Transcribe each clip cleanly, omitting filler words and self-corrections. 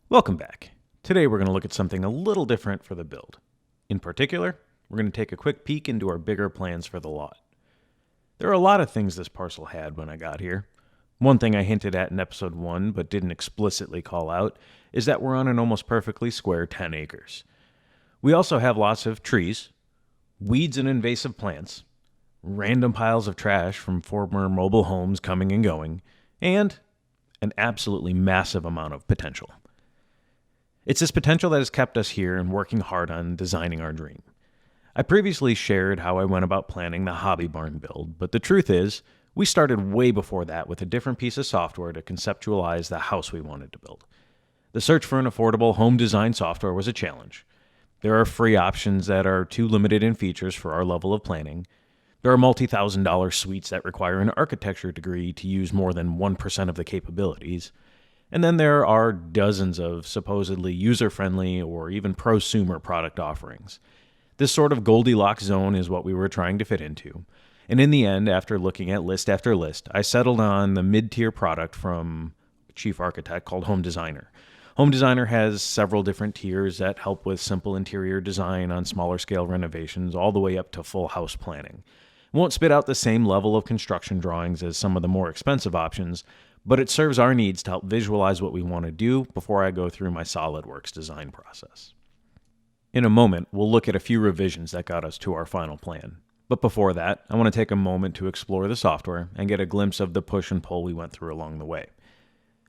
Welcome back. Today we're going to look at something a little different for the build. In particular, we're going to take a quick peek into our bigger plans for the lot. There are a lot of things this parcel had when I got here. One thing I hinted at in episode 1 but didn't explicitly call out is that we're on an almost perfectly square 10 acres. We also have lots of trees, weeds and invasive plants, random piles of trash from former mobile homes coming and going, and an absolutely massive amount of potential. It's this potential that has kept us here and working hard on designing our dream. I previously shared how I went about planning the hobby barn build, but the truth is, we started way before that with a different piece of software to conceptualize the house we wanted to build. The search for an affordable home design software was a challenge. There are free options that are too limited in features for our level of planning. There are multi-$1,000 suites that require an architecture degree to use more than 1% of the capabilities. And then there are dozens of supposedly user-friendly or even prosumer product offerings. This sort of Goldilocks zone is what we were trying to fit into. And in the end, after looking at list after list, I settled on the mid-tier product from a chief architect called Home Designer. Home Designer has several different tiers that help with simple interior design on smaller scale renovations all the way up to full house planning. It won't spit out the same level of construction drawings as some of the more expensive options, but it serves our needs to help visualize what we want to do before I go through my SolidWorks design process. In a moment, we'll look at a few revisions that got us to our final plan. But before that, I want to take a moment to explore the software and get a glimpse of the push and pull we went through along the way.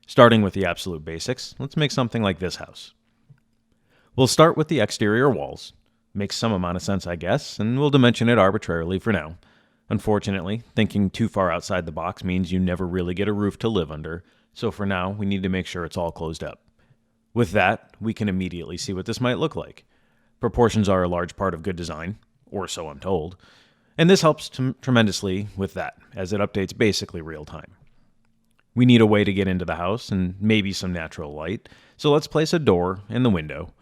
Starting with the absolute basics, let's make something like this house. We'll start with the exterior walls. Makes some amount of sense, I guess, and we'll dimension it arbitrarily for now. Unfortunately, thinking too far outside the box means you never really get a roof to live under, so for now, we need to make sure it's all closed up. With that, we can immediately see what this might look like. Proportions are a large part of good design, or so I'm told, and this helps tremendously with that, as it updates basically real time. We need a way to get into the house and maybe some natural light, so let's place a door in the window.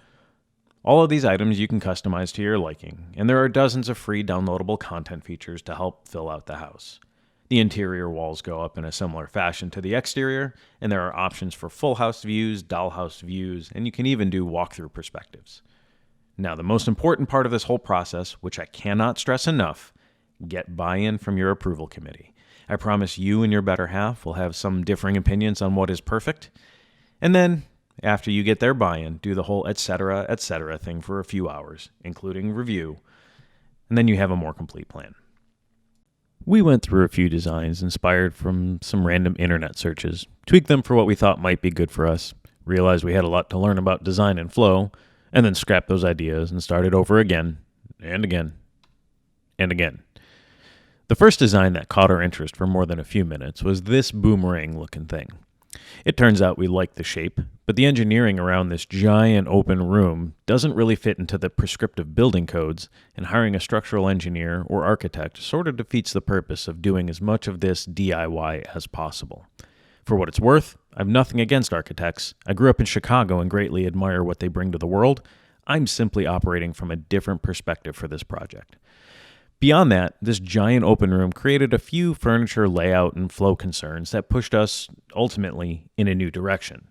All of these items you can customize to your liking, and there are dozens of free downloadable content features to help fill out the house. The interior walls go up in a similar fashion to the exterior, and there are options for full house views, dollhouse views, and you can even do walkthrough perspectives. Now, the most important part of this whole process, which I cannot stress enough, get buy-in from your approval committee. I promise you and your better half will have some differing opinions on what is perfect, and then after you get their buy-in, do the whole etc. thing for a few hours, including review, and then you have a more complete plan. We went through a few designs inspired from some random internet searches, tweaked them for what we thought might be good for us, realized we had a lot to learn about design and flow, and then scrapped those ideas and started over again, and again, and again. The first design that caught our interest for more than a few minutes was this boomerang-looking thing. It turns out we like the shape, but the engineering around this giant open room doesn't really fit into the prescriptive building codes, and hiring a structural engineer or architect sort of defeats the purpose of doing as much of this DIY as possible. For what it's worth, I've nothing against architects. I grew up in Chicago and greatly admire what they bring to the world. I'm simply operating from a different perspective for this project. Beyond that, this giant open room created a few furniture layout and flow concerns that pushed us, ultimately, in a new direction.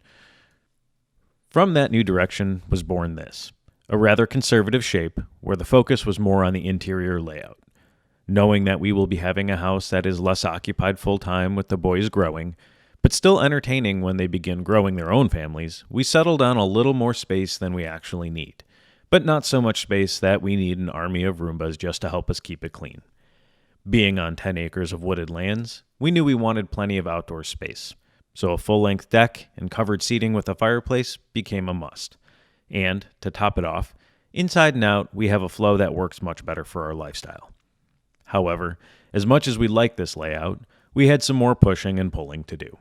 From that new direction was born this, a rather conservative shape where the focus was more on the interior layout. Knowing that we will be having a house that is less occupied full-time with the boys growing, but still entertaining when they begin growing their own families, we settled on a little more space than we actually need. But not so much space that we need an army of Roombas just to help us keep it clean. Being on 10 acres of wooded lands, we knew we wanted plenty of outdoor space, so a full-length deck and covered seating with a fireplace became a must. And, to top it off, inside and out, we have a flow that works much better for our lifestyle. However, as much as we liked this layout, we had some more pushing and pulling to do.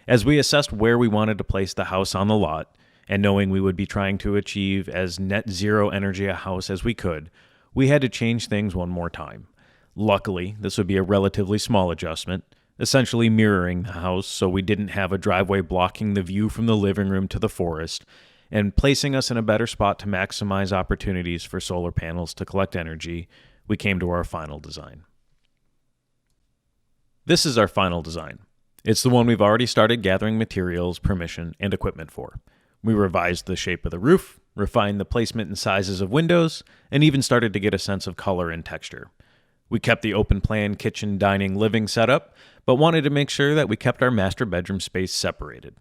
As we assessed where we wanted to place the house on the lot, and knowing we would be trying to achieve as net zero energy a house as we could, we had to change things one more time. Luckily, this would be a relatively small adjustment, essentially mirroring the house so we didn't have a driveway blocking the view from the living room to the forest, and placing us in a better spot to maximize opportunities for solar panels to collect energy. We came to our final design. This is our final design. It's the one we've already started gathering materials, permission, and equipment for. We revised the shape of the roof, refined the placement and sizes of windows, and even started to get a sense of color and texture. We kept the open plan kitchen, dining, living setup, but wanted to make sure that we kept our master bedroom space separated.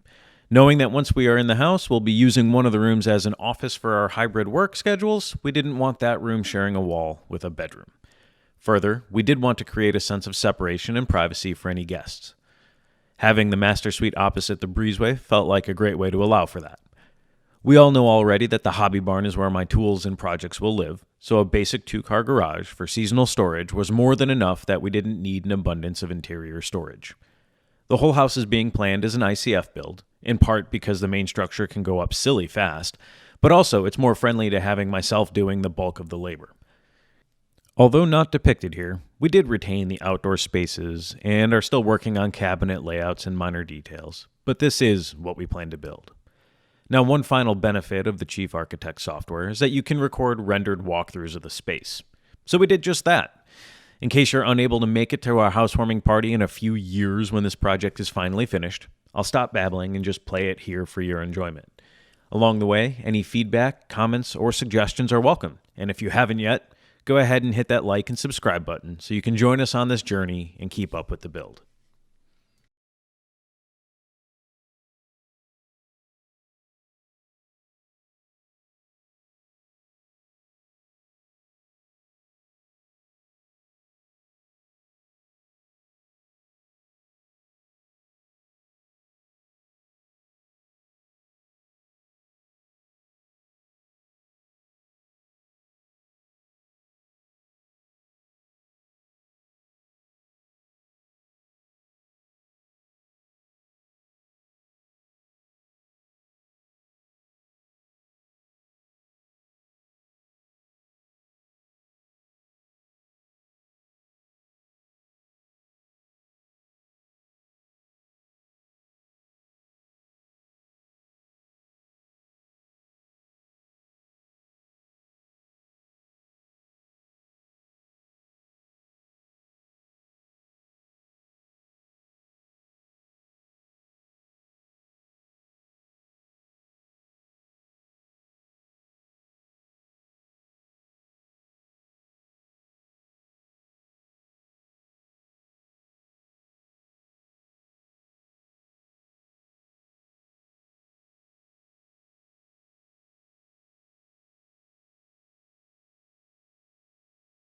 Knowing that once we are in the house, we'll be using one of the rooms as an office for our hybrid work schedules, we didn't want that room sharing a wall with a bedroom. Further, we did want to create a sense of separation and privacy for any guests. Having the master suite opposite the breezeway felt like a great way to allow for that. We all know already that the hobby barn is where my tools and projects will live, so a basic 2-car garage for seasonal storage was more than enough that we didn't need an abundance of interior storage. The whole house is being planned as an ICF build, in part because the main structure can go up silly fast, but also it's more friendly to having myself doing the bulk of the labor. Although not depicted here, we did retain the outdoor spaces and are still working on cabinet layouts and minor details, but this is what we plan to build. Now, one final benefit of the Chief Architect software is that you can record rendered walkthroughs of the space. So we did just that. In case you're unable to make it to our housewarming party in a few years when this project is finally finished, I'll stop babbling and just play it here for your enjoyment. Along the way, any feedback, comments, or suggestions are welcome. And if you haven't yet, go ahead and hit that like and subscribe button so you can join us on this journey and keep up with the build.